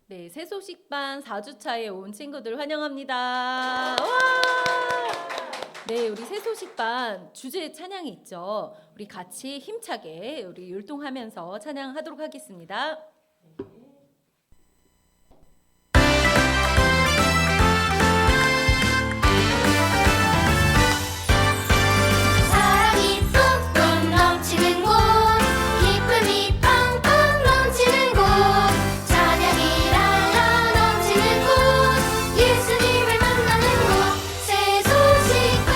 네, 새소식반 4주차에 온 친구들 환영합니다. 와! 네, 우리 새소식반 주제 찬양이 있죠. 우리 같이 힘차게 우리 율동하면서 찬양하도록 하겠습니다. 사랑이 뿜뿜 넘치는 곳, 기쁨이 팡팡 넘치는 곳, 찬양이 랄라 넘치는 곳, 예수님을 만나는 곳, 새소식반.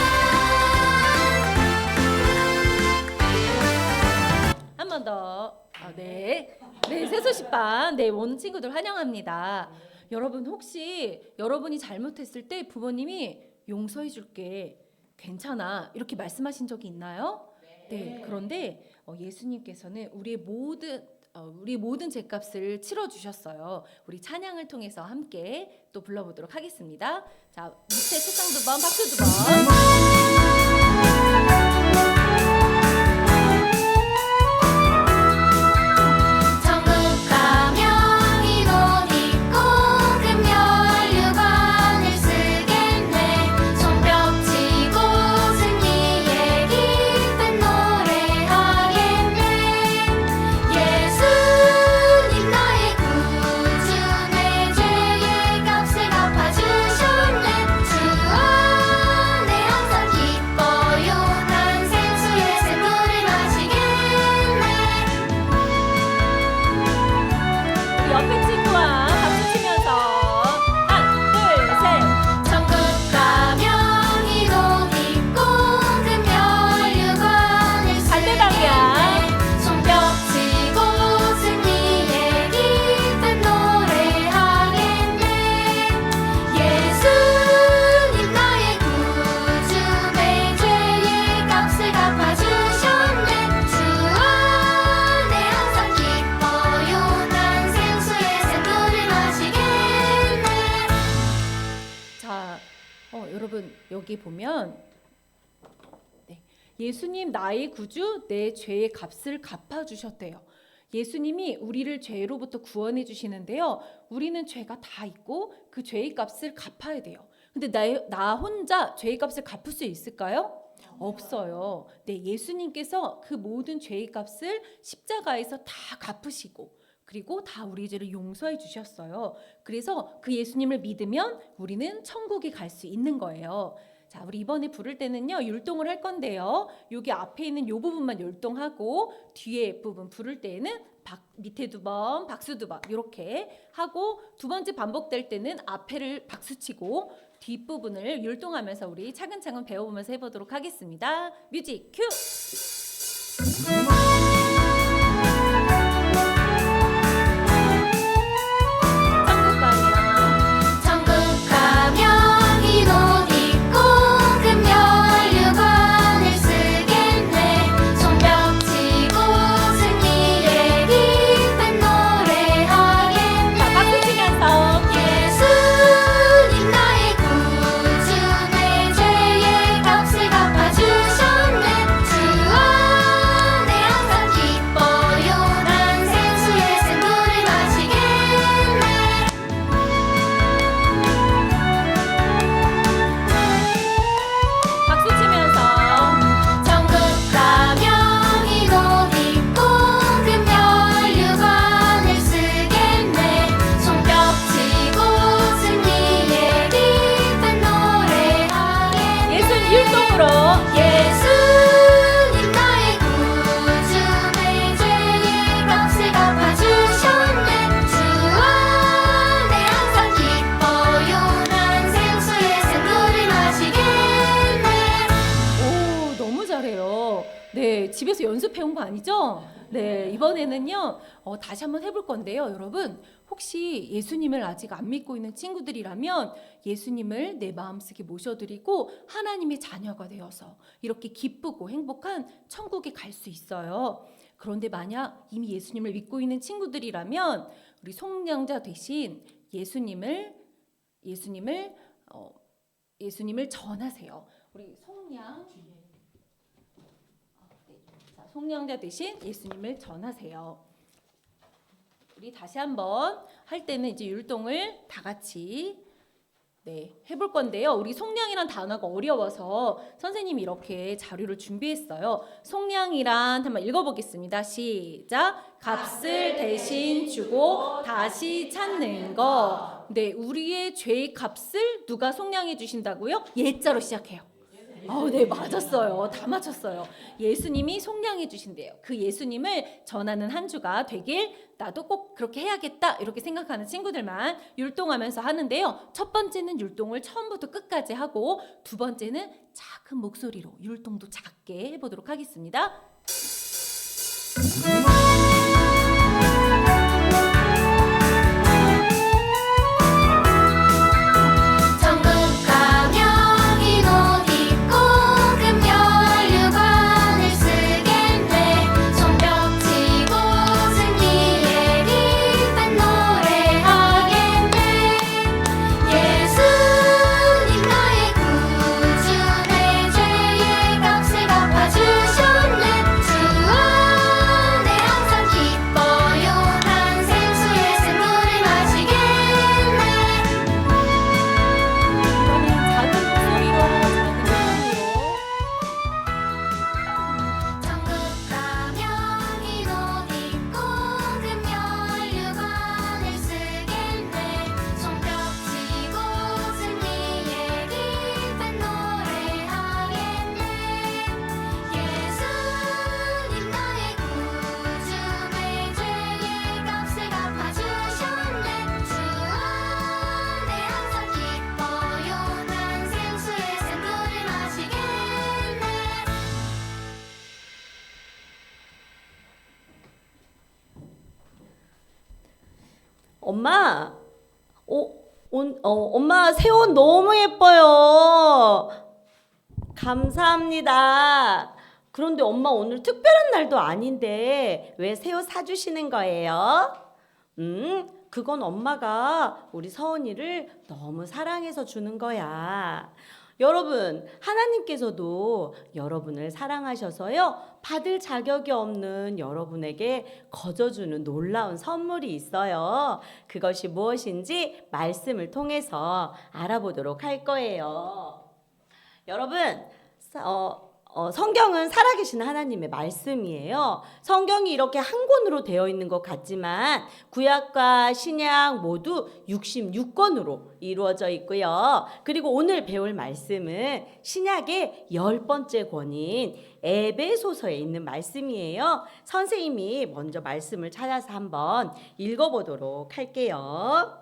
한 번 더. 네. 네, 새소식반. 네, 온 친구들 환영합니다. 여러분 혹시 여러분이 잘못했을 때 부모님이 용서해 줄게. 괜찮아. 이렇게 말씀하신 적이 있나요? 네. 그런데 예수님께서는 우리 모든 죄값을 치러 주셨어요. 우리 찬양을 통해서 함께 또 불러보도록 하겠습니다. 자, 밑에 책상 두 번, 박수 두 번. 천국 가면 이 옷 입고 금면류관을 쓰겠네. 손뼉 치고 승리의 기쁜 노래하겠네. 예수님 나의 구주, 내 죄의 값을 갚아주셨네. 주 안에 항상 기뻐요. 난 생수의 샘물을 마시겠네. 우리 옆에 친구와 박수 치면서 하나, 둘, 셋. 천국 가면 이 옷 입고 금면류관을 반대방이야. 쓰겠네. 손뼉 치고 승리의 기쁜 노래하겠네. 예수님 나의 구주, 내 죄의 값을 갚아주셨네. 주 안에 항상 기뻐요. 난 생수의 샘물을 마시겠네. 자, 여러분 여기 보면 네, 예수님 나의 구주 내 죄의 값을 갚아주셨대요. 예수님이 우리를 죄로부터 구원해 주시는데요. 우리는 죄가 다 있고 그 죄의 값을 갚아야 돼요. 근데 나 혼자 죄의 값을 갚을 수 있을까요? 없어요. 네, 예수님께서 그 모든 죄의 값을 십자가에서 다 갚으시고 그리고 다 우리 죄를 용서해 주셨어요. 그래서 그 예수님을 믿으면 우리는 천국에 갈 수 있는 거예요. 자, 우리 이번에 부를 때는요, 율동을 할 건데요. 여기 앞에 있는 요 부분만 율동하고 뒤에 부분 부를 때는 밑에 두 번, 박수 두 번 이렇게 하고 두 번째 반복될 때는 앞에를 박수치고 뒷부분을 율동하면서 우리 차근차근 배워보면서 해보도록 하겠습니다. 뮤직 큐! 천국 가면 천국 가면 이 옷 입고 금면류관을 쓰겠네. 손뼉 치고 승리의 기쁜 노래하겠네. 자, 박수 치면서 예수님 나의 구주, 내 죄의 값을 갚아주셨네. 주 안에 항상 기뻐요. 난 생수의 샘물을 마시겠네. 박수 치면서 천국 가면 이 옷 입고 금면류관을 쓰겠네. 손뼉 치고 승리의 기쁜 노래하겠네. 예수님 율동으로 예수님 나의 구주, 내 죄의 값을 갚아주셨네. 주 안에 항상 기뻐요. 난 생수의 샘물을 마시겠네. 오, 너무 잘해요. 네, 집에서 연습해 온 거 아니죠? 네, 이번에는요, 다시 한번 해볼 건데요. 여러분, 혹시 예수님을 아직 안 믿고 있는 친구들이라면 예수님을 내 마음속에 모셔드리고 하나님의 자녀가 되어서 이렇게 기쁘고 행복한 천국에 갈 수 있어요. 그런데 만약 이미 예수님을 믿고 있는 친구들이라면 우리 속량자 대신 예수님을 전하세요. 우리 속량 자, 속량자 대신 예수님을 전하세요. 우리 다시 한번 할 때는 이제 율동을 다 같이 해볼 건데요. 우리 속량이란 단어가 어려워서 선생님이 이렇게 자료를 준비했어요. 속량이란 한번 읽어보겠습니다. 시작. 값을 대신 주고 다시 찾는 거. 네, 우리의 죄의 값을 누가 속량해 주신다고요? 예자로 시작해요. 네, 맞았어요. 다 맞췄어요. 예수님이 속량해 주신대요. 그 예수님을 전하는 한 주가 되길 나도 꼭 그렇게 해야겠다 이렇게 생각하는 친구들만 율동하면서 하는데요. 첫 번째는 율동을 처음부터 끝까지 하고 두 번째는 작은 목소리로 율동도 작게 해보도록 하겠습니다. 천국 가면 흰 옷 입고 금연류관을 쓰겠네. 손뼉치고 승리의 기쁜 노래하겠네. 예수님 나의 구주 내 죄의 값을 갚아주셨네. 주 안에 항상 기뻐요. 난 생수의 샘물을 마시겠네. 이거는 작은 목소리로 천국 가면 흰 옷 입고 금연류관을 쓰겠네. 손뼉치고 승리의 기쁜 노래하겠네. 예수님 나의 구주 내 죄의 값을 갚아주셨네. 주 안에 항상 기뻐요. 난 생수의 샘물을 마시겠네. 엄마, 엄마 새 옷 너무 예뻐요. 감사합니다. 그런데 엄마 오늘 특별한 날도 아닌데 왜 새 옷 사주시는 거예요? 그건 엄마가 우리 서은이를 너무 사랑해서 주는 거야. 여러분, 하나님께서도 여러분을 사랑하셔서요, 받을 자격이 없는 여러분에게 거저주는 놀라운 선물이 있어요. 그것이 무엇인지 말씀을 통해서 알아보도록 할 거예요. 여러분, 성경은 살아계신 하나님의 말씀이에요. 성경이 이렇게 한 권으로 되어 있는 것 같지만 구약과 신약 모두 66권으로 이루어져 있고요. 그리고 오늘 배울 말씀은 신약의 10번째 권인 에베소서에 있는 말씀이에요. 선생님이 먼저 말씀을 찾아서 한번 읽어보도록 할게요.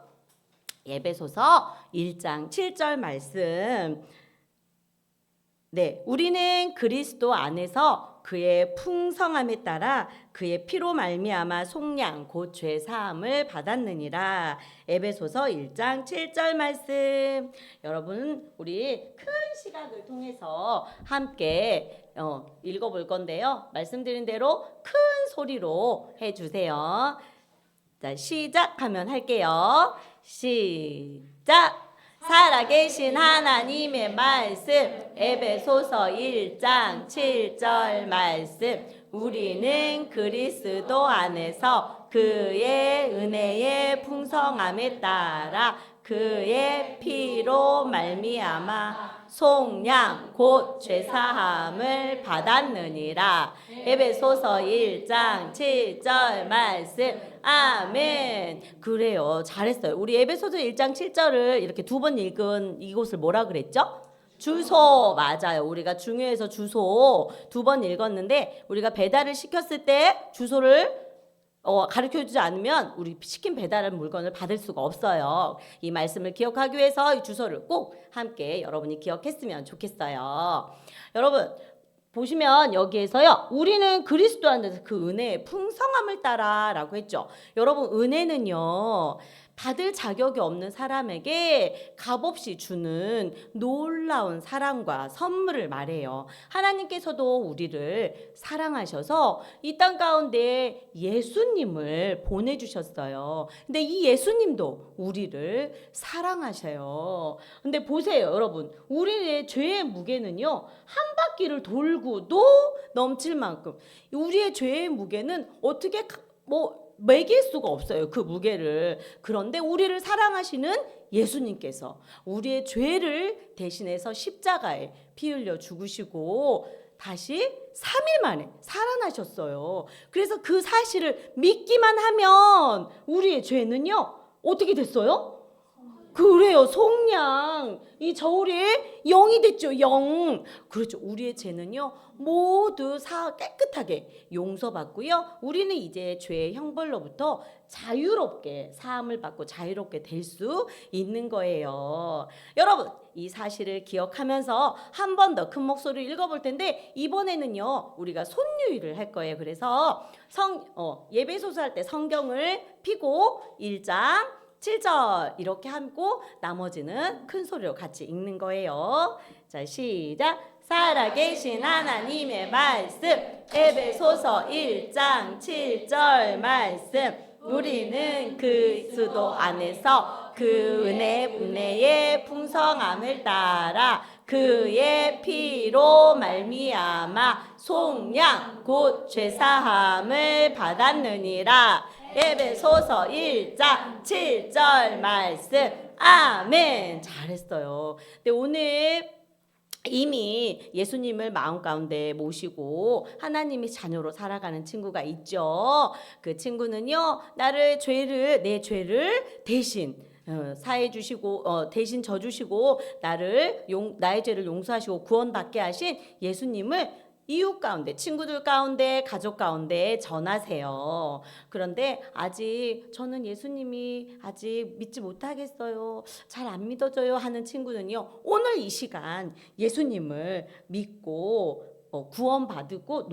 에베소서 1장 7절 말씀. 네, 우리는 그리스도 안에서 그의 풍성함에 따라 그의 피로 말미암아 속량 곧 죄 사함을 받았느니라. 에베소서 1장 7절 말씀. 여러분, 우리 큰 시각을 통해서 함께 읽어볼 건데요. 말씀드린 대로 큰 소리로 해주세요. 자, 시작하면 할게요. 시작. 살아계신 하나님의 말씀, 에베소서 1장 7절 말씀. 우리는 그리스도 안에서 그의 은혜의 풍성함에 따라 그의 피로 말미암아 속량 곧 죄사함을 받았느니라. 에베소서 1장 7절 말씀. 아멘. 그래요, 잘했어요. 우리 에베소서 1장 7절을 이렇게 두 번 읽은 이곳을 뭐라 그랬죠? 주소. 맞아요. 우리가 중요해서 주소 두 번 읽었는데, 우리가 배달을 시켰을 때 주소를 가르쳐주지 않으면 우리 시킨 배달한 물건을 받을 수가 없어요. 이 말씀을 기억하기 위해서 이 주소를 꼭 함께 여러분이 기억했으면 좋겠어요. 여러분, 보시면 여기에서요, 우리는 그리스도 안에서 그 은혜의 풍성함을 따라 라고 했죠. 여러분, 은혜는요, 받을 자격이 없는 사람에게 값없이 주는 놀라운 사랑과 선물을 말해요. 하나님께서도 우리를 사랑하셔서 이 땅 가운데 예수님을 보내주셨어요. 근데 이 예수님도 우리를 사랑하셔요. 근데 보세요, 여러분. 우리의 죄의 무게는요, 한 바퀴를 돌고도 넘칠 만큼, 우리의 죄의 무게는 어떻게 매길 수가 없어요. 그 무게를. 그런데 우리를 사랑하시는 예수님께서 우리의 죄를 대신해서 십자가에 피 흘려 죽으시고 다시 3일 만에 살아나셨어요. 그래서 그 사실을 믿기만 하면 우리의 죄는요, 어떻게 됐어요? 그래요. 속량. 이 저울의 영이 됐죠. 영. 그렇죠. 우리의 죄는요, 모두 깨끗하게 용서받고요. 우리는 이제 죄의 형벌로부터 자유롭게 사함을 받고 자유롭게 될 수 있는 거예요. 여러분, 이 사실을 기억하면서 한 번 더 큰 목소리를 읽어볼 텐데, 이번에는요, 우리가 손유일을 할 거예요. 그래서 예배소서 할 때 성경을 펴고 1장 7절 이렇게 하고 나머지는 큰 소리로 같이 읽는 거예요. 자, 시작. 살아계신 하나님의 말씀, 에베소서 1장 7절 말씀. 우리는 그리스도 안에서 그 은혜의 풍성함을 따라 그의 피로 말미암아 속량 곧 죄사함을 받았느니라. 에베소서 1장 7절 말씀. 아멘. 잘했어요. 근데 오늘 이미 예수님을 마음 가운데 모시고 하나님의 자녀로 살아가는 친구가 있죠. 그 친구는요, 내 죄를 대신 사해 주시고 대신 져 주시고 나의 죄를 용서하시고 구원받게 하신 예수님을 이웃 가운데, 친구들 가운데, 가족 가운데 전하세요. 그런데 아직 저는 예수님이 아직 믿지 못하겠어요, 잘 안 믿어져요 하는 친구는요, 오늘 이 시간 예수님을 믿고 구원받고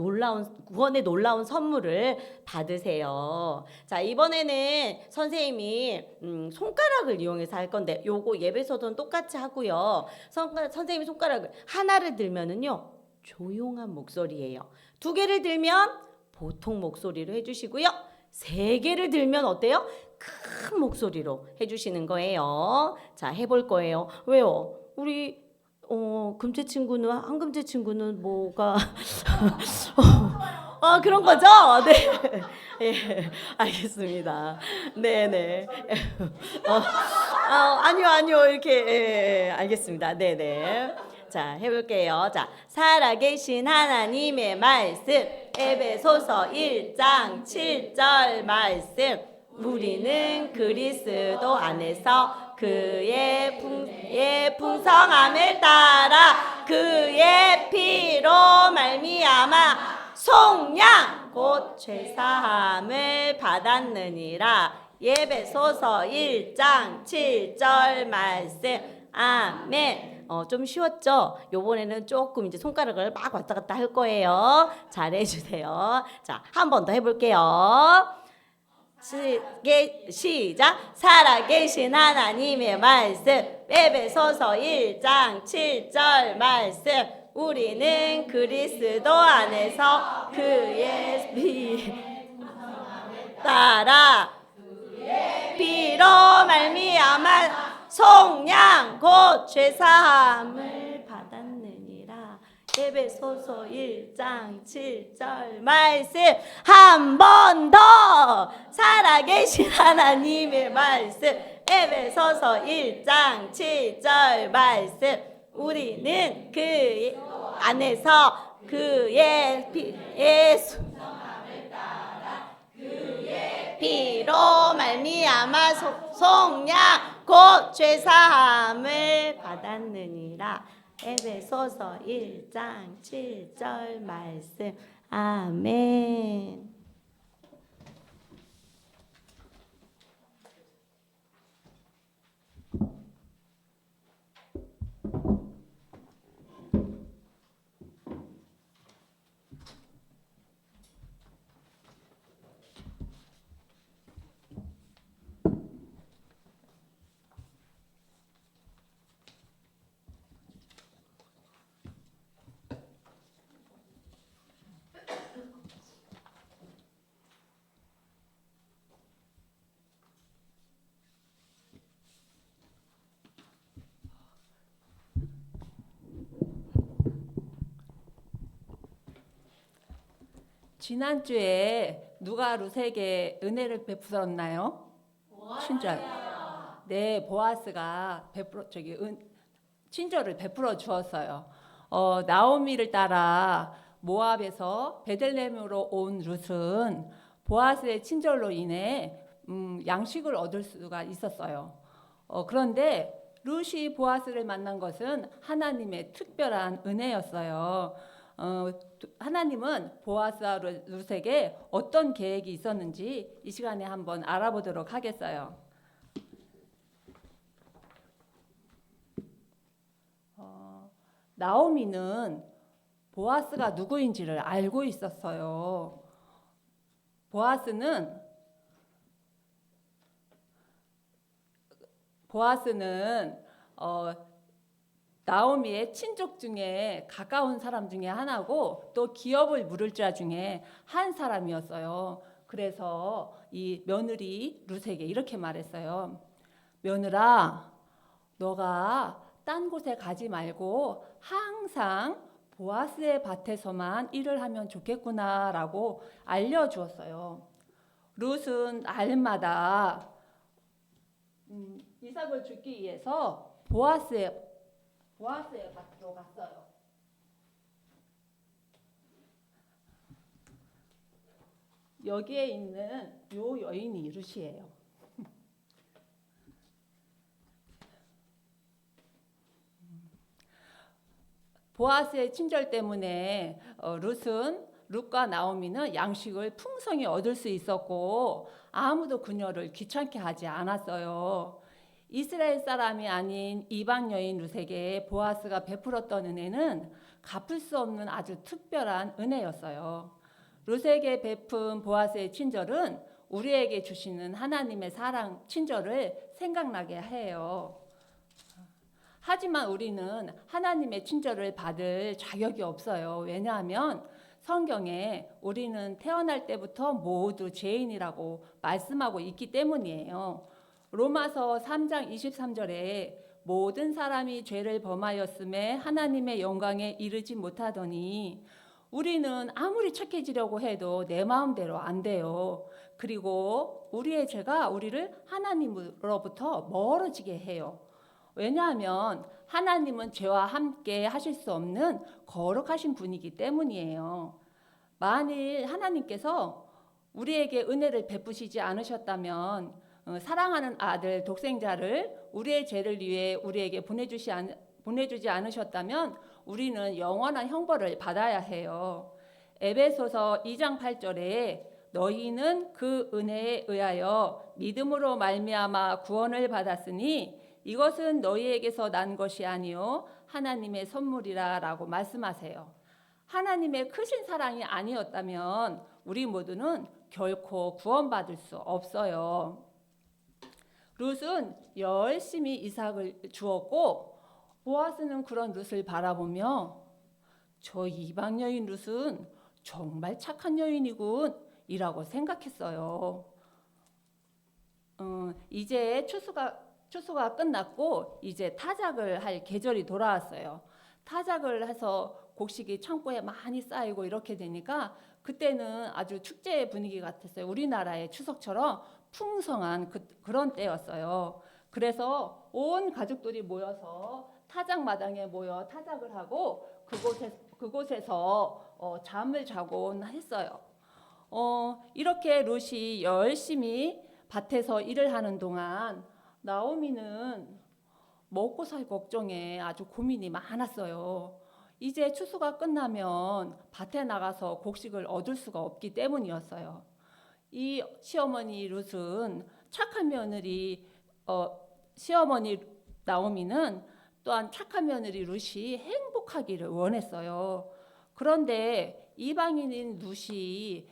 구원의 놀라운 선물을 받으세요. 자, 이번에는 선생님이 손가락을 이용해서 할 건데, 요거 예배서도 똑같이 하고요. 선생님이 손가락을 하나를 들면은요, 조용한 목소리예요. 2개를 들면 보통 목소리로 해주시고요. 3개를 들면 어때요? 큰 목소리로 해주시는 거예요. 자, 해볼 거예요. 왜요? 우리 금채 친구는, 한금채 친구는 뭐가 그런 거죠? 네. 예, 알겠습니다. 네네. 아니요. 이렇게, 알겠습니다. 네네. 자, 해볼게요. 자, 살아계신 하나님의 말씀, 에베소서 1장 7절 말씀. 우리는 그리스도 안에서 그의 풍성함을 따라 그의 피로 말미암아 속량 곧 죄사함을 받았느니라. 에베소서 1장 7절 말씀. 아멘. 좀 쉬웠죠? 요번에는 조금 이제 손가락을 막 왔다 갔다 할 거예요. 잘해주세요. 자, 한 번 더 해볼게요. 시작. 살아계신 하나님의 말씀, 에베소서 1장 7절 말씀. 우리는 그리스도 안에서 그의 피 따라 피로 말미암아 속량 곧 죄사함을 받았느니라. 에베소서 1장 7절 말씀. 한 번 더. 살아계신 하나님의 말씀, 에베소서 1장 7절 말씀. 우리는 그 안에서 그의 피로 말미암아 속량 곧 죄사함을 받았느니라. 에베소서 1장 7절 말씀. 아멘. 지난주에 누가 룻에게 은혜를 베풀었나요? 친절. 네, 보아스가 친절을 베풀어 주었어요. 나오미를 따라 모압에서 베들레헴으로 온 룻은 보아스의 친절로 인해 양식을 얻을 수가 있었어요. 그런데 룻이 보아스를 만난 것은 하나님의 특별한 은혜였어요. 하나님은 보아스와 룻에게 어떤 계획이 있었는지 이 시간에 한번 알아보도록 하겠어요. 나오미는 보아스가 누구인지를 알고 있었어요. 보아스는 나오미의 친족 중에 가까운 사람 중에 하나고 또 기업을 물을 자 중에 한 사람이었어요. 그래서 이 며느리 룻에게 이렇게 말했어요. 며느라, 너가 딴 곳에 가지 말고 항상 보아스의 밭에서만 일을 하면 좋겠구나라고 알려주었어요. 룻은 날마다 이삭을 죽기 위해서 보아스의 밭으로 갔어요. 여기에 있는 요 여인이 룻이에요. 보아스의 친절 때문에 룻과 나오미는 양식을 풍성히 얻을 수 있었고 아무도 그녀를 귀찮게 하지 않았어요. 이스라엘 사람이 아닌 이방 여인 룻에게 보아스가 베풀었던 은혜는 갚을 수 없는 아주 특별한 은혜였어요. 룻에게 베푼 보아스의 친절은 우리에게 주시는 하나님의 사랑, 친절을 생각나게 해요. 하지만 우리는 하나님의 친절을 받을 자격이 없어요. 왜냐하면 성경에 우리는 태어날 때부터 모두 죄인이라고 말씀하고 있기 때문이에요. 로마서 3장 23절에 모든 사람이 죄를 범하였음에 하나님의 영광에 이르지 못하더니 우리는 아무리 착해지려고 해도 내 마음대로 안 돼요. 그리고 우리의 죄가 우리를 하나님으로부터 멀어지게 해요. 왜냐하면 하나님은 죄와 함께 하실 수 없는 거룩하신 분이기 때문이에요. 만일 하나님께서 우리에게 은혜를 베푸시지 않으셨다면 사랑하는 아들 독생자를 우리의 죄를 위해 우리에게 보내주지 않으셨다면 우리는 영원한 형벌을 받아야 해요. 에베소서 2장 8절에 너희는 그 은혜에 의하여 믿음으로 말미암아 구원을 받았으니 이것은 너희에게서 난 것이 아니요 하나님의 선물이라라고 말씀하세요. 하나님의 크신 사랑이 아니었다면 우리 모두는 결코 구원받을 수 없어요. 룻은 열심히 이삭을 주었고 보아스는 그런 룻을 바라보며 저 이방 여인 룻은 정말 착한 여인이군 이라고 생각했어요. 이제 추수가 끝났고 이제 타작을 할 계절이 돌아왔어요. 타작을 해서 곡식이 창고에 많이 쌓이고 이렇게 되니까 그때는 아주 축제 분위기 같았어요. 우리나라의 추석처럼 풍성한 그런 때였어요. 그래서 온 가족들이 모여서 타작 마당에 모여 타작을 하고 그곳에서 잠을 자곤 했어요. 이렇게 룻이 열심히 밭에서 일을 하는 동안 나오미는 먹고 살 걱정에 아주 고민이 많았어요. 이제 추수가 끝나면 밭에 나가서 곡식을 얻을 수가 없기 때문이었어요. 이 시어머니 룻은 착한 며느리 시어머니 나오미는 또한 착한 며느리 룻이 행복하기를 원했어요. 그런데 이방인인 룻이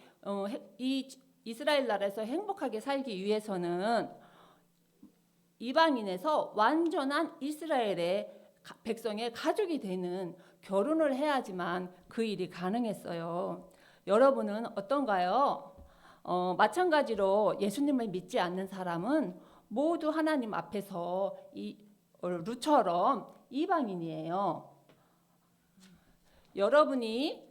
이 이스라엘 나라에서 행복하게 살기 위해서는 이방인에서 완전한 이스라엘의 백성의 가족이 되는 결혼을 해야지만 그 일이 가능했어요. 여러분은 어떤가요? 마찬가지로 예수님을 믿지 않는 사람은 모두 하나님 앞에서 룻처럼 이방인이에요. 여러분이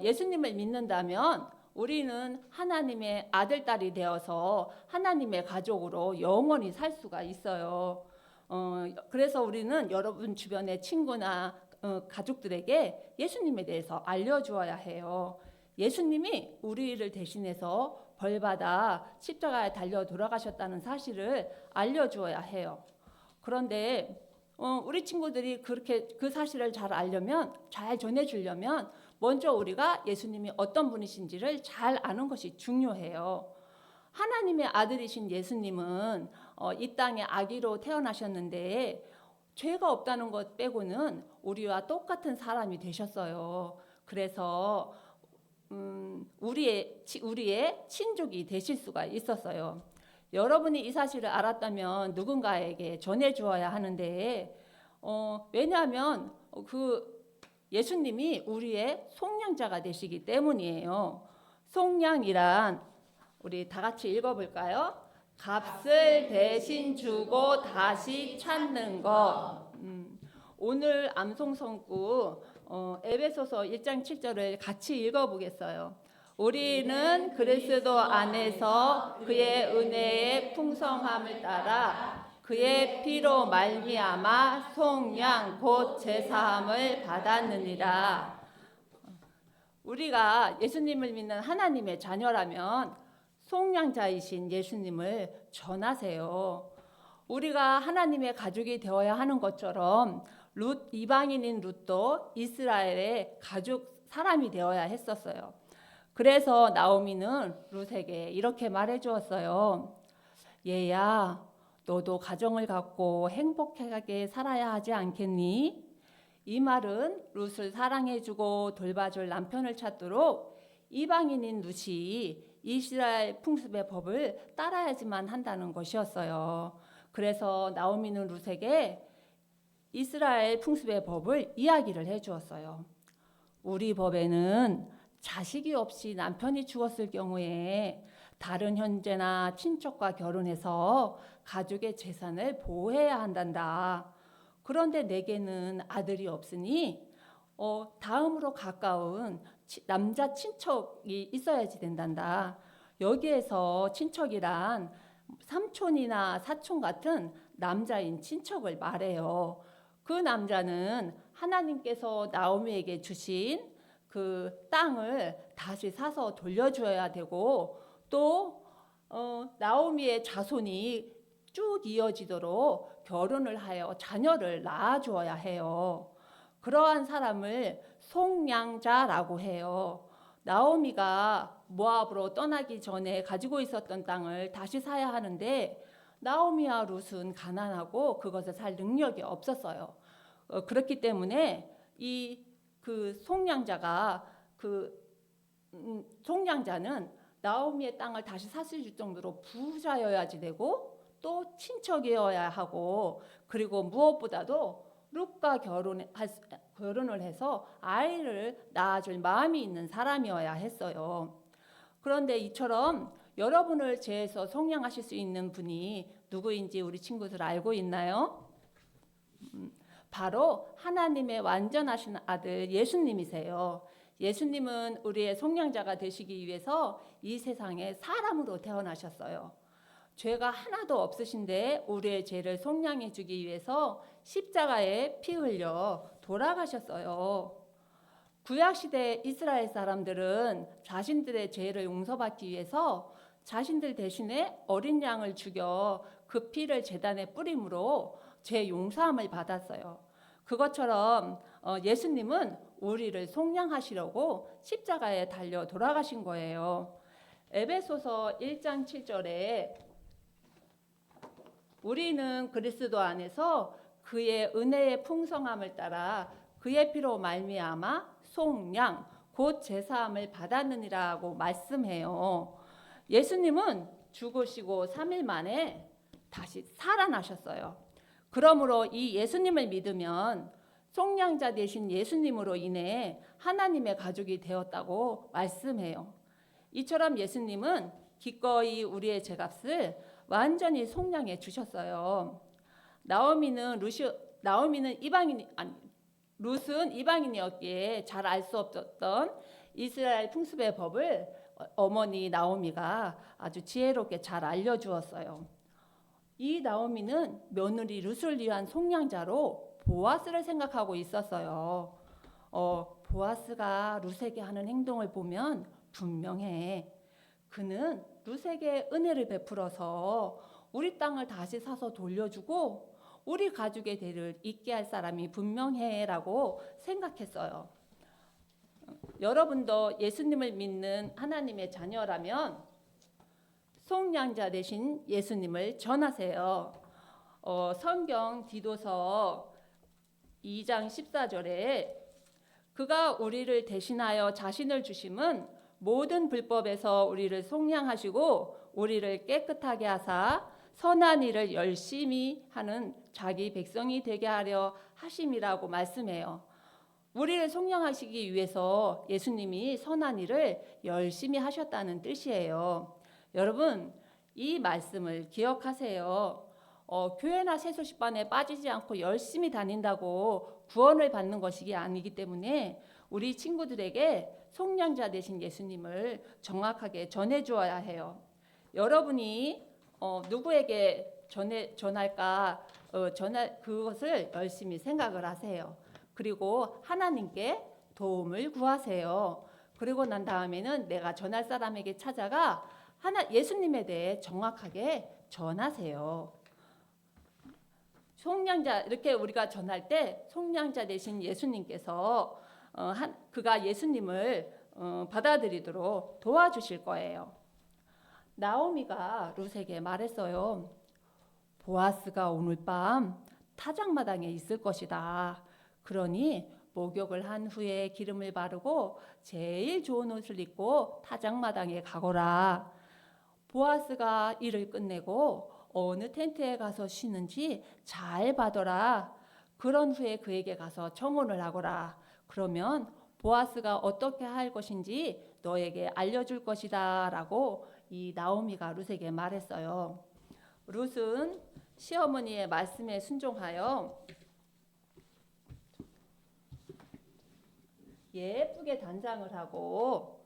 예수님을 믿는다면 우리는 하나님의 아들, 딸이 되어서 하나님의 가족으로 영원히 살 수가 있어요. 그래서 우리는 여러분 주변의 친구나 가족들에게 예수님에 대해서 알려주어야 해요. 예수님이 우리를 대신해서 벌받아 십자가에 달려 돌아가셨다는 사실을 알려주어야 해요. 그런데 우리 친구들이 그렇게 그 사실을 잘 전해주려면 먼저 우리가 예수님이 어떤 분이신지를 잘 아는 것이 중요해요. 하나님의 아들이신 예수님은 이 땅에 아기로 태어나셨는데 죄가 없다는 것 빼고는 우리와 똑같은 사람이 되셨어요. 그래서 우리의 친족이 되실 수가 있었어요. 여러분이 이 사실을 알았다면 누군가에게 전해주어야 하는데 왜냐하면 그 예수님이 우리의 속량자가 되시기 때문이에요. 속량이란 우리 다 같이 읽어볼까요? 값을 대신 주고 다시 찾는 것. 오늘 암송성구 에베소서 1장 7절을 같이 읽어보겠어요. 우리는 그리스도 안에서 그의 은혜의 풍성함을 따라 그의 피로 말미암아 속량 곧 제사함을 받았느니라. 우리가 예수님을 믿는 하나님의 자녀라면 속량자이신 예수님을 전하세요. 우리가 하나님의 가족이 되어야 하는 것처럼 이방인인 룻도 이스라엘의 가족 사람이 되어야 했었어요. 그래서 나오미는 룻에게 이렇게 말해 주었어요. 얘야, 너도 가정을 갖고 행복하게 살아야 하지 않겠니? 이 말은 룻을 사랑해주고 돌봐줄 남편을 찾도록 이방인인 룻이 이스라엘 풍습의 법을 따라야지만 한다는 것이었어요. 그래서 나오미는 룻에게 이스라엘 풍습의 법을 이야기를 해주었어요. 우리 법에는 자식이 없이 남편이 죽었을 경우에 다른 형제나 친척과 결혼해서 가족의 재산을 보호해야 한단다. 그런데 내게는 아들이 없으니 다음으로 가까운 남자 친척이 있어야지 된단다. 여기에서 친척이란 삼촌이나 사촌 같은 남자인 친척을 말해요. 그 남자는 하나님께서 나오미에게 주신 그 땅을 다시 사서 돌려줘야 되고 또 나오미의 자손이 쭉 이어지도록 결혼을 하여 자녀를 낳아주어야 해요. 그러한 사람을 속량자라고 해요. 나오미가 모압으로 떠나기 전에 가지고 있었던 땅을 다시 사야 하는데 나오미와 룻은 가난하고 그것을 살 능력이 없었어요. 그렇기 때문에 그 속량자는 나오미의 땅을 다시 사실 줄 정도로 부자여야지 되고 또 친척이어야 하고 그리고 무엇보다도 룻과 결혼을 해서 아이를 낳아줄 마음이 있는 사람이어야 했어요. 그런데 이처럼 여러분을 죄에서 속량하실 수 있는 분이 누구인지 우리 친구들 알고 있나요? 바로 하나님의 완전하신 아들 예수님이세요. 예수님은 우리의 속량자가 되시기 위해서 이 세상에 사람으로 태어나셨어요. 죄가 하나도 없으신데 우리의 죄를 속량해 주기 위해서 십자가에 피 흘려 돌아가셨어요. 구약시대 이스라엘 사람들은 자신들의 죄를 용서받기 위해서 자신들 대신에 어린 양을 죽여 그 피를 제단에 뿌림으로 죄 용서함을 받았어요. 그것처럼 예수님은 우리를 속량하시려고 십자가에 달려 돌아가신 거예요. 에베소서 1장 7절에 우리는 그리스도 안에서 그의 은혜의 풍성함을 따라 그의 피로 말미암아 속량 곧 제사함을 받았느니라고 말씀해요. 예수님은 죽으시고 3일 만에 다시 살아나셨어요. 그러므로 이 예수님을 믿으면 속량자 되신 예수님으로 인해 하나님의 가족이 되었다고 말씀해요. 이처럼 예수님은 기꺼이 우리의 죄값을 완전히 속량해 주셨어요. 룻은 이방인이었기에 잘 알 수 없었던 이스라엘 풍습의 법을 어머니 나오미가 아주 지혜롭게 잘 알려주었어요. 이 나오미는 며느리 룻을 위한 속량자로 보아스를 생각하고 있었어요. 보아스가 룻에게 하는 행동을 보면 분명해. 그는 룻에게 은혜를 베풀어서 우리 땅을 다시 사서 돌려주고 우리 가족의 대를 잇게 할 사람이 분명해라고 생각했어요. 여러분도 예수님을 믿는 하나님의 자녀라면 속량자 되신 예수님을 전하세요. 성경 디도서 2장 14절에 그가 우리를 대신하여 자신을 주심은 모든 불법에서 우리를 속량하시고 우리를 깨끗하게 하사 선한 일을 열심히 하는 자기 백성이 되게 하려 하심이라고 말씀해요. 우리를 속량하시기 위해서 예수님이 선한 일을 열심히 하셨다는 뜻이에요. 여러분, 이 말씀을 기억하세요. 교회나 세수식반에 빠지지 않고 열심히 다닌다고 구원을 받는 것이 아니기 때문에 우리 친구들에게 속량자 되신 예수님을 정확하게 전해주어야 해요. 여러분이 누구에게 전할까 그것을 열심히 생각을 하세요. 그리고 하나님께 도움을 구하세요. 그리고 난 다음에는 내가 전할 사람에게 찾아가 예수님에 대해 정확하게 전하세요. 속량자 이렇게 우리가 전할 때 속량자 되신 예수님께서 그가 예수님을 받아들이도록 도와주실 거예요. 나오미가 룻에게 말했어요. 보아스가 오늘 밤 타작마당에 있을 것이다. 그러니 목욕을 한 후에 기름을 바르고 제일 좋은 옷을 입고 타작마당에 가거라. 보아스가 일을 끝내고 어느 텐트에 가서 쉬는지 잘 봐둬라. 그런 후에 그에게 가서 청혼을 하거라. 그러면 보아스가 어떻게 할 것인지 너에게 알려줄 것이다 라고 이 나오미가 룻에게 말했어요. 룻은 시어머니의 말씀에 순종하여 예쁘게 단장을 하고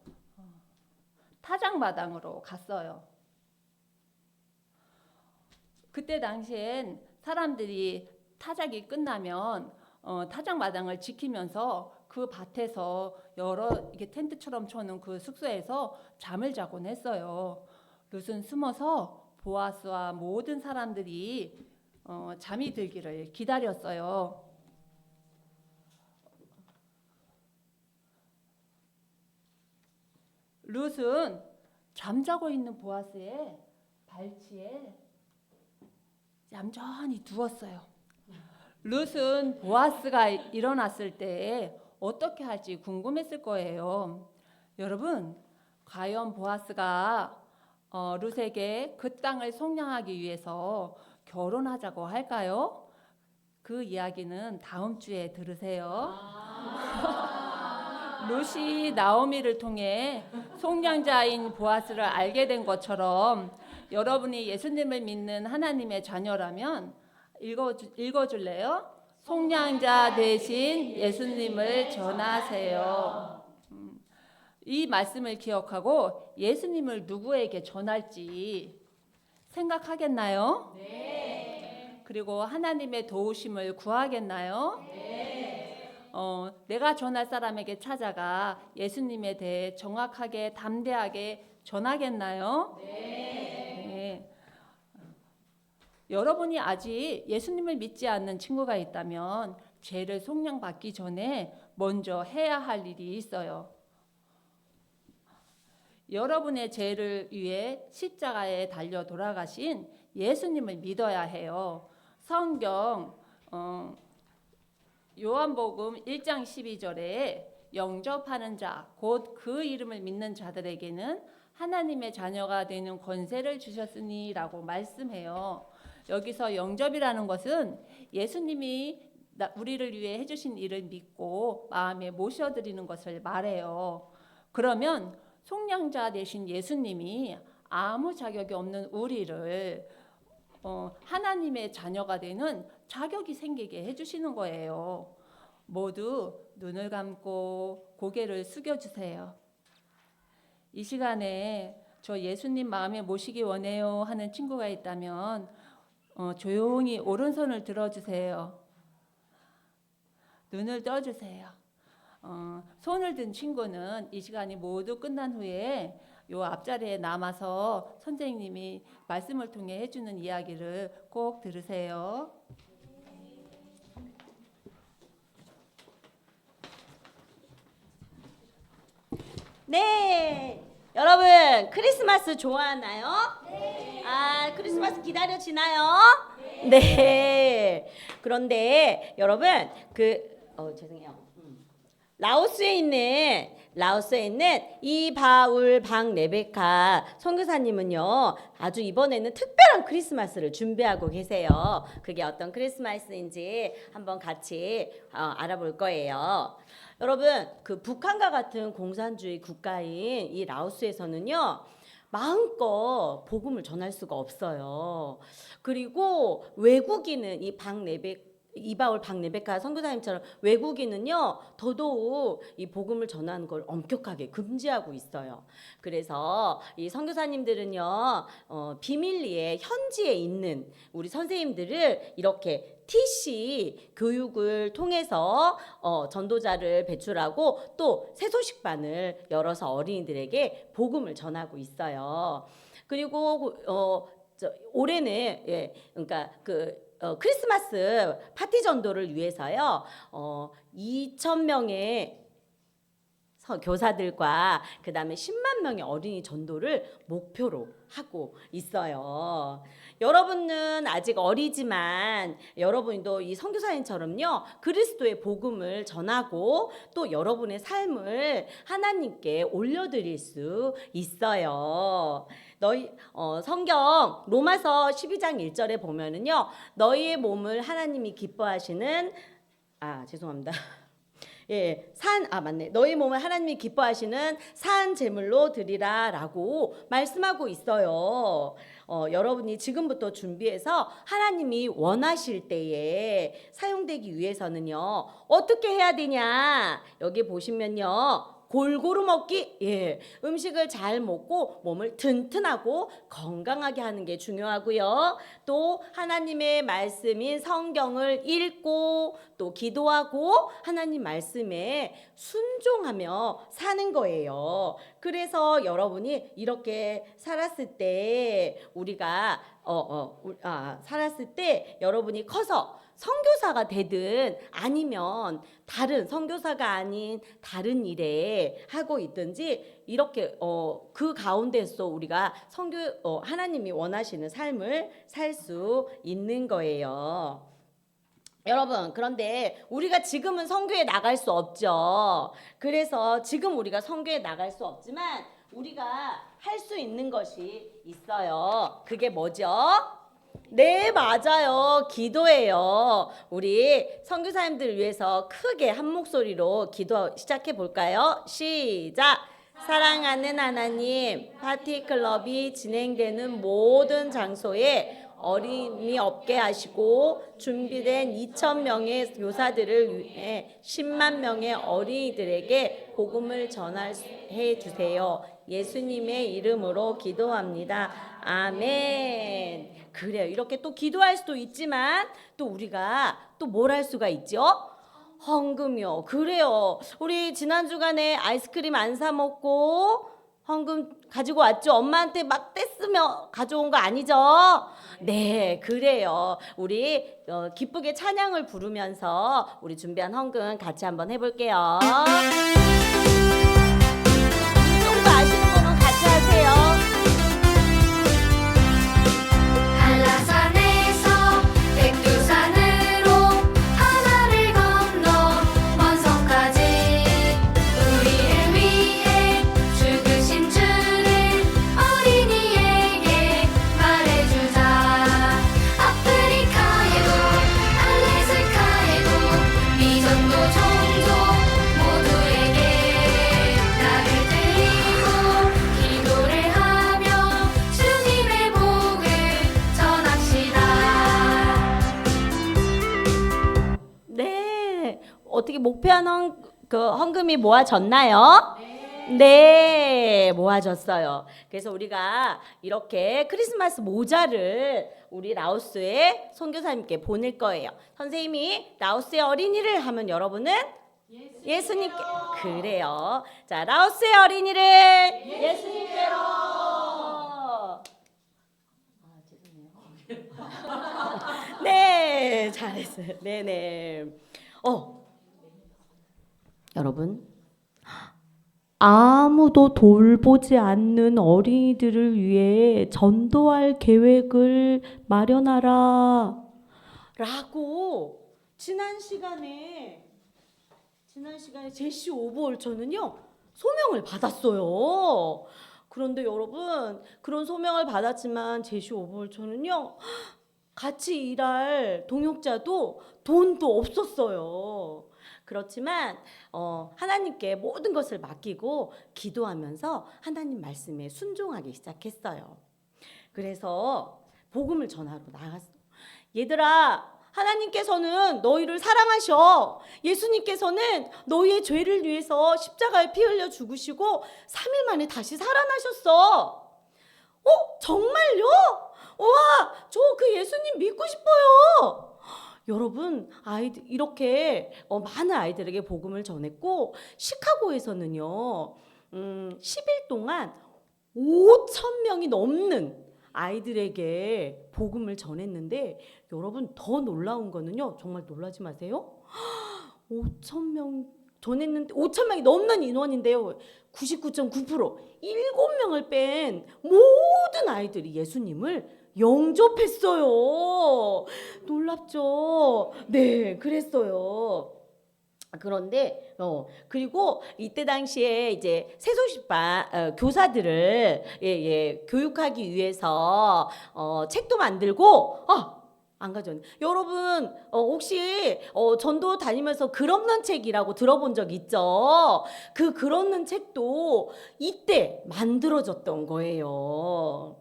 타작마당으로 갔어요. 그때 당시엔 사람들이 타작이 끝나면 타작마당을 지키면서 그 밭에서 여러 이게 텐트처럼 쳐놓은 그 숙소에서 잠을 자곤 했어요. 룻은 숨어서 보아스와 모든 사람들이 잠이 들기를 기다렸어요. 룻은 잠자고 있는 보아스의 발치에 얌전히 누웠어요. 룻은 보아스가 일어났을 때 어떻게 할지 궁금했을 거예요. 여러분, 과연 보아스가 룻에게 그 땅을 속량하기 위해서 결혼하자고 할까요? 그 이야기는 다음 주에 들으세요. 룻이 나오미를 통해 속량자인 보아스를 알게 된 것처럼 여러분이 예수님을 믿는 하나님의 자녀라면 읽어줄래요? 속량자 대신 예수님을 전하세요. 이 말씀을 기억하고 예수님을 누구에게 전할지 생각하겠나요? 네. 그리고 하나님의 도우심을 구하겠나요? 네. 내가 전할 사람에게 찾아가 예수님에 대해 정확하게 담대하게 전하겠나요? 네. 여러분이 아직 예수님을 믿지 않는 친구가 있다면 죄를 속량받기 전에 먼저 해야 할 일이 있어요. 여러분의 죄를 위해 십자가에 달려 돌아가신 예수님을 믿어야 해요. 성경 요한복음 1장 12절에 영접하는 자, 곧 그 이름을 믿는 자들에게는 하나님의 자녀가 되는 권세를 주셨으니라고 말씀해요. 여기서 영접이라는 것은 예수님이 우리를 위해 해주신 일을 믿고 마음에 모셔드리는 것을 말해요. 그러면 속량자 되신 예수님이 아무 자격이 없는 우리를 하나님의 자녀가 되는 자격이 생기게 해주시는 거예요. 모두 눈을 감고 고개를 숙여주세요. 이 시간에 저 예수님 마음에 모시기 원해요 하는 친구가 있다면 조용히 오른손을 들어주세요. 눈을 떠주세요. 손을 든 친구는 이 시간이 모두 끝난 후에 요 앞자리에 남아서 선생님이 말씀을 통해 해주는 이야기를 꼭 들으세요. 네, 여러분 크리스마스 좋아하나요? 네. 아, 크리스마스 기다려지나요? 네. 그런데 여러분 죄송해요. 라오스에 있는 이바울 박레베카 선교사님은요, 아주 이번에는 특별한 크리스마스를 준비하고 계세요. 그게 어떤 크리스마스인지 한번 같이 알아볼 거예요. 여러분, 그 북한과 같은 공산주의 국가인 이 라오스에서는요, 마음껏 복음을 전할 수가 없어요. 그리고 외국인은 이바울 박레베카 선교사님처럼 외국인은요, 더더욱 이 복음을 전하는 걸 엄격하게 금지하고 있어요. 그래서 이 선교사님들은요, 비밀리에 현지에 있는 우리 선생님들을 이렇게 TC 교육을 통해서 전도자를 배출하고 또 새소식반을 열어서 어린이들에게 복음을 전하고 있어요. 그리고 올해는 그러니까 크리스마스 파티 전도를 위해서요, 2,000명의 교사들과 그 다음에 10만 명의 어린이 전도를 목표로 하고 있어요. 여러분은 아직 어리지만 여러분도 이 선교사님처럼요, 그리스도의 복음을 전하고 또 여러분의 삶을 하나님께 올려드릴 수 있어요. 성경 로마서 12장 1절에 보면은요, 너희의 몸을 하나님이 기뻐하시는 죄송합니다. 예, 맞네. 너희 몸을 하나님이 기뻐하시는 산 제물로 드리라라고 말씀하고 있어요. 여러분이 지금부터 준비해서 하나님이 원하실 때에 사용되기 위해서는요, 어떻게 해야 되냐? 여기 보시면요, 골고루 먹기, 음식을 잘 먹고 몸을 튼튼하고 건강하게 하는 게 중요하고요. 또 하나님의 말씀인 성경을 읽고 또 기도하고 하나님 말씀에 순종하며 사는 거예요. 그래서 여러분이 이렇게 살았을 때 살았을 때 여러분이 커서 선교사가 되든 아니면 다른 선교사가 아닌 다른 일에 하고 있든지 이렇게 그 가운데서 우리가 하나님이 원하시는 삶을 살 수 있는 거예요. 여러분, 그런데 우리가 지금은 선교에 나갈 수 없죠. 그래서 지금 우리가 선교에 나갈 수 없지만 우리가 할 수 있는 것이 있어요. 그게 뭐죠? 네, 맞아요. 기도예요. 우리 선교사님들을 위해서 크게 한 목소리로 기도 시작해 볼까요? 시작. 사랑하는 하나님, 파티클럽이 진행되는 모든 장소에 어림이 없게 하시고 준비된 2,000명의 교사들을 위해 10만 명의 어린이들에게 복음을 전해 주세요. 예수님의 이름으로 기도합니다. 아멘. 그래요. 이렇게 또 기도할 수도 있지만 또 우리가 또 뭘 할 수가 있죠? 헌금이요. 그래요. 우리 지난 주간에 아이스크림 안 사 먹고 헌금 가지고 왔죠? 엄마한테 막 떼쓰며 가져온 거 아니죠? 네, 그래요. 우리 기쁘게 찬양을 부르면서 우리 준비한 헌금 같이 한번 해볼게요. 좀 더 아시는 분은 같이 하세요. 한라산에서 백두산으로 하나를 건너 먼 섬까지 우리를 위해 죽으신 주를 어린이에게 말해주자. 아프리카에도 알래스카에도 미전도 종족 모두에게 나를 드리고 기도를 하며 주님의 복을 전합시다. 네, 어떻게 목표한 헌금이 모아졌나요? 네, 모아줬어요. 그래서 우리가 이렇게 크리스마스 모자를 우리 라오스의 선교사님께 보낼 거예요. 선생님이 라오스의 어린이를 하면 여러분은 예수님께. 그래요. 자, 라오스의 어린이를 예수님께로. 네, 잘했어요. 네네. 여러분, 아무도 돌보지 않는 어린이들을 위해 전도할 계획을 마련하라 라고 지난 시간에 제시 오버홀처는요 소명을 받았어요. 그런데 여러분, 그런 소명을 받았지만 제시 오버홀처는요 같이 일할 동역자도 돈도 없었어요. 그렇지만 하나님께 모든 것을 맡기고 기도하면서 하나님 말씀에 순종하기 시작했어요. 그래서 복음을 전하러 나갔어. 얘들아, 하나님께서는 너희를 사랑하셔. 예수님께서는 너희의 죄를 위해서 십자가에 피 흘려 죽으시고 3일 만에 다시 살아나셨어. 정말요? 와, 저 그 예수님 믿고 싶어요. 여러분, 아이들 이렇게 많은 아이들에게 복음을 전했고, 시카고에서는요 10일 동안 5,000명이 넘는 아이들에게 복음을 전했는데, 여러분 더 놀라운 거는요, 정말 놀라지 마세요. 5,000명 전했는데 5,000명이 넘는 인원인데요, 99.9% 7명을 뺀 모든 아이들이 예수님을 영접했어요. 놀랍죠? 네, 그랬어요. 그런데 그리고 이때 당시에 이제 세속시반 교사들을 교육하기 위해서 책도 만들고 안 가져왔네. 여러분 혹시 전도 다니면서 글 없는 책이라고 들어본 적 있죠? 그 글 없는 책도 이때 만들어졌던 거예요.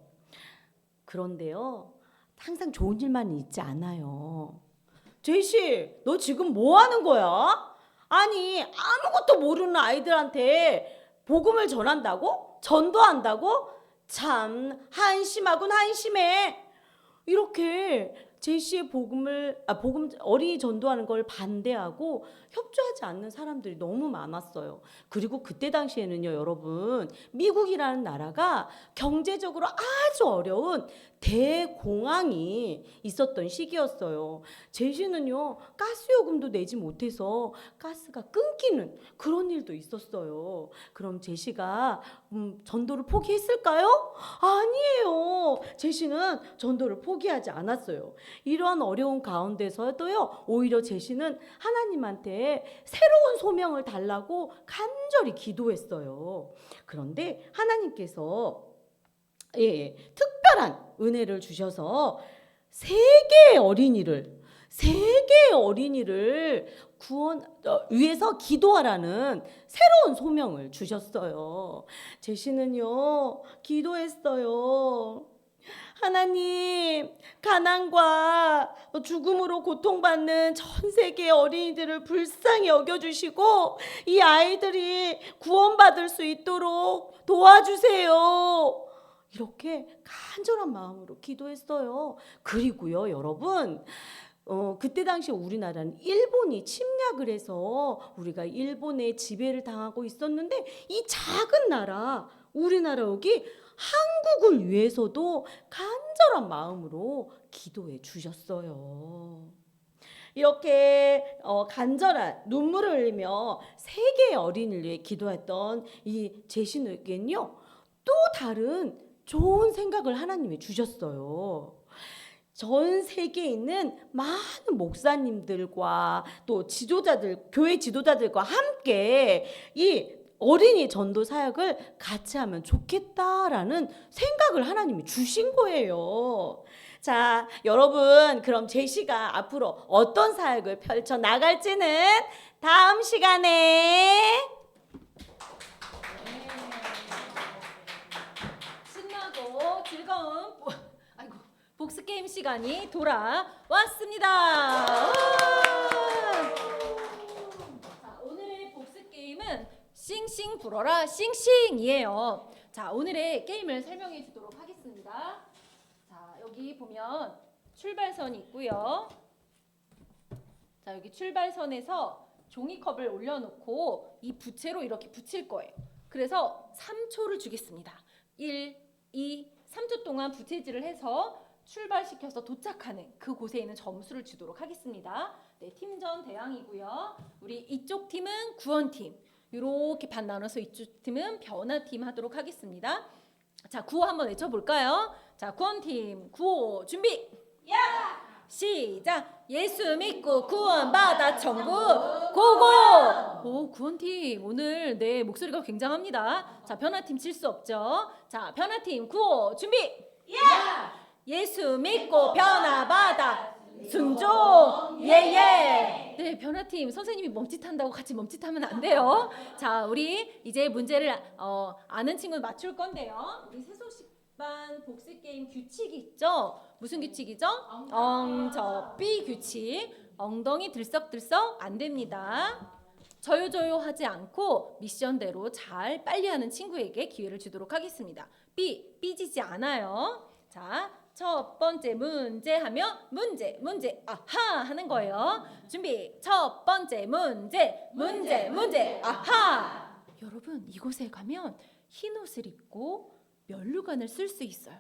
그런데요, 항상 좋은 일만 있지 않아요. 제시, 너 지금 뭐 하는 거야? 아니, 아무것도 모르는 아이들한테 복음을 전한다고? 전도한다고? 참 한심하군, 한심해. 이렇게 제시의 복음 어린이 전도하는 걸 반대하고 협조하지 않는 사람들이 너무 많았어요. 그리고 그때 당시에는요, 여러분, 미국이라는 나라가 경제적으로 아주 어려운 대공황이 있었던 시기였어요. 제시는요, 가스요금도 내지 못해서 가스가 끊기는 그런 일도 있었어요. 그럼 제시가 전도를 포기했을까요? 아니에요. 제시는 전도를 포기하지 않았어요. 이러한 어려운 가운데서도요, 오히려 제시는 하나님한테 새로운 소명을 달라고 간절히 기도했어요. 그런데 하나님께서 특별한 은혜를 주셔서 세 개의 어린이를 위해서 기도하라는 새로운 소명을 주셨어요. 제시는요, 기도했어요. 하나님, 가난과 죽음으로 고통받는 전 세계의 어린이들을 불쌍히 여겨주시고 이 아이들이 구원받을 수 있도록 도와주세요. 이렇게 간절한 마음으로 기도했어요. 그리고요, 여러분, 그때 당시 우리나라는 일본이 침략을 해서 우리가 일본의 지배를 당하고 있었는데, 이 작은 나라 우리나라 여기 한국을 위해서도 간절한 마음으로 기도해 주셨어요. 이렇게 간절한 눈물을 흘리며 세계의 어린이를 위해 기도했던 이 제시에겐요, 또 다른 좋은 생각을 하나님이 주셨어요. 전 세계에 있는 많은 목사님들과 또 지도자들, 교회 지도자들과 함께 이 어린이 전도 사역을 같이 하면 좋겠다라는 생각을 하나님이 주신 거예요. 자, 여러분, 그럼 제시가 앞으로 어떤 사역을 펼쳐 나갈지는 다음 시간에 신나고 즐거운 복습 게임 시간이 돌아왔습니다. 자, 오늘의 복습 게임은 싱싱 불어 불어라 싱싱이에요. 자, 오늘의 게임을 설명해 주도록 하겠습니다. 자, 여기 보면 출발선이 있고요. 자, 여기 출발선에서 종이컵을 올려놓고 이 부채로 이렇게 붙일 거예요. 그래서 3초를 주겠습니다. 1, 2, 3초 동안 부채질을 해서 출발시켜서 도착하는 그곳에 있는 점수를 주도록 하겠습니다. 네, 팀전 대항이고요. 우리 이쪽 팀은 구원팀, 이렇게 반 나눠서 이쪽 팀은 변화팀 하도록 하겠습니다. 자, 구호 한번 외쳐볼까요? 자, 구원팀 구호 준비! 시작! 예수 믿고 구원받아 천국 고고! 오, 구원팀 오늘 네 목소리가 굉장합니다. 자, 변화팀 질 수 없죠. 자, 변화팀 구호 준비! 예수 믿고 변화받아 순종 예예. 네, 변화팀 선생님이 멈칫한다고 같이 멈칫하면 안 돼요. 자, 우리 이제 문제를 아는 친구 맞출 건데요. 우리 세소식반 복습 게임 규칙이 있죠. 무슨 규칙이죠? 엉접비 규칙. 엉덩이 들썩들썩 안 됩니다. 저요저요하지 않고 미션대로 잘 빨리 하는 친구에게 기회를 주도록 하겠습니다. 삐지지 않아요. 자, 첫 번째 문제 하면 문제 아하 하는 거예요. 준비. 첫 번째 문제 아하. 여러분, 이곳에 가면 흰 옷을 입고 면류관을 쓸 수 있어요.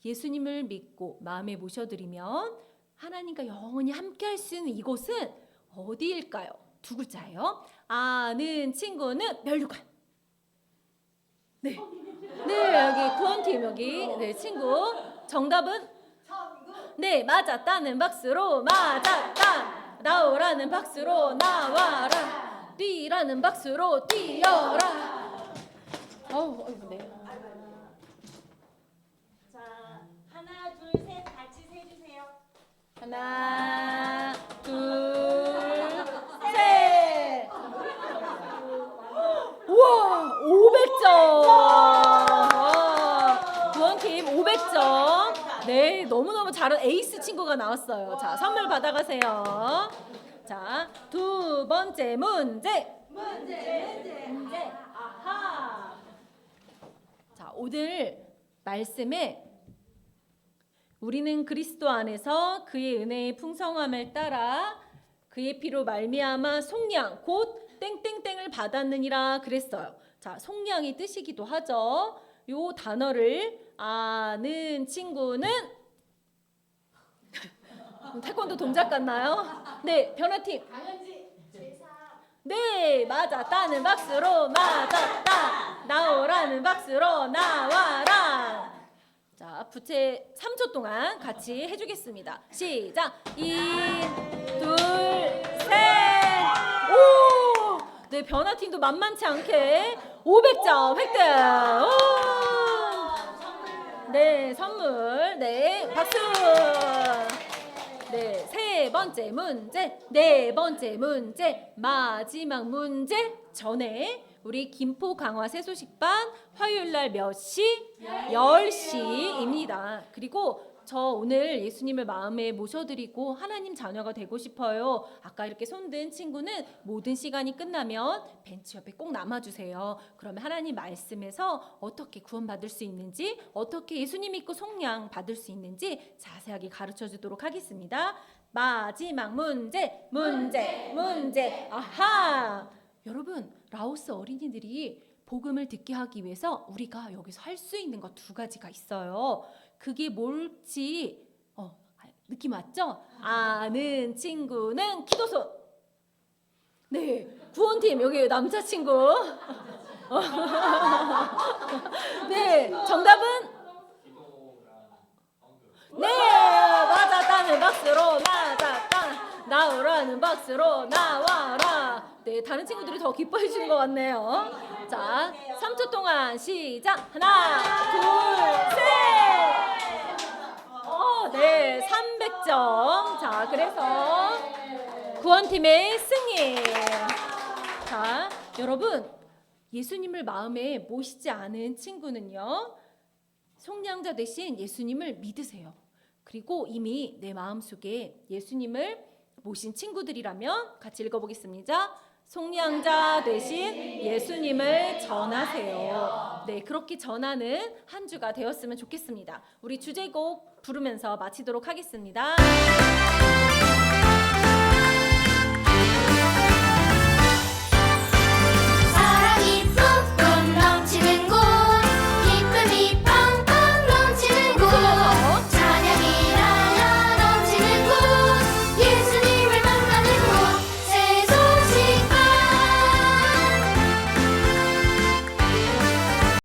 예수님을 믿고 마음에 모셔드리면 하나님과 영원히 함께 할 수 있는 이곳은 어디일까요? 두 글자예요. 아는 친구는 면류관. 네, 여기 구원팀 여기 네 친구. 정답은? 네, 맞았다는 박수로 맞았다. 나오라는 박수로 나와라. 뛰라는 박수로 뛰어라. 네. 자, 하나, 둘, 셋 같이 세주세요. 하나, 둘, 셋. 우와, 500점. 구원팀 500점. 네, 너무너무 잘한 에이스 친구가 나왔어요. 자, 선물 받아가세요. 자, 두 번째 문제. 아하. 자, 오늘 말씀에 우리는 그리스도 안에서 그의 은혜의 풍성함을 따라 그의 피로 말미암아 속량 곧 땡땡땡을 받았느니라 그랬어요. 자, 속량이 뜻이기도 하죠. 요 단어를 아는 친구는 태권도 동작 같나요? 네, 변화팀. 네, 맞았다는 박수로 맞았다. 나오라는 박수로 나와라. 자, 부채 3초 동안 같이 해주겠습니다. 시작. 2, 둘, 셋. 오! 네, 변화팀도 만만치 않게 500점 획득. 오! 네, 선물. 네, 박수. 네, 세 번째 문제, 네 번째 문제, 마지막 문제 전에 우리 김포 강화 세소식반 화요일 날 몇 시? 10시입니다. 그리고 저 오늘 예수님을 마음에 모셔드리고 하나님 자녀가 되고 싶어요. 아까 이렇게 손든 친구는 모든 시간이 끝나면 벤치 옆에 꼭 남아주세요. 그러면 하나님 말씀에서 어떻게 구원받을 수 있는지, 어떻게 예수님 믿고 속량 받을 수 있는지 자세하게 가르쳐 주도록 하겠습니다. 마지막 문제. 아하. 여러분, 라오스 어린이들이 복음을 듣게 하기 위해서 우리가 여기서 할 수 있는 것 두 가지가 있어요. 그게 뭘지 느낌 왔죠? 아는 친구는 기도손. 네, 구원팀 여기 남자친구. 네, 정답은? 네, 맞았다는 박수로 맞았다. 나오라는 박수로 나와라. 네, 다른 친구들이 더 기뻐해 주는 것 같네요. 자, 3초 동안 시작. 하나, 둘, 셋. 네, 300점. 자, 그래서 구원팀의 승리. 자, 여러분, 예수님을 마음에 모시지 않은 친구는요, 속량자 대신 예수님을 믿으세요. 그리고 이미 내 마음속에 예수님을 모신 친구들이라면 같이 읽어보겠습니다. 속량자 되신 예수님을 전하세요. 네, 그렇게 전하는 한 주가 되었으면 좋겠습니다. 우리 주제곡 부르면서 마치도록 하겠습니다.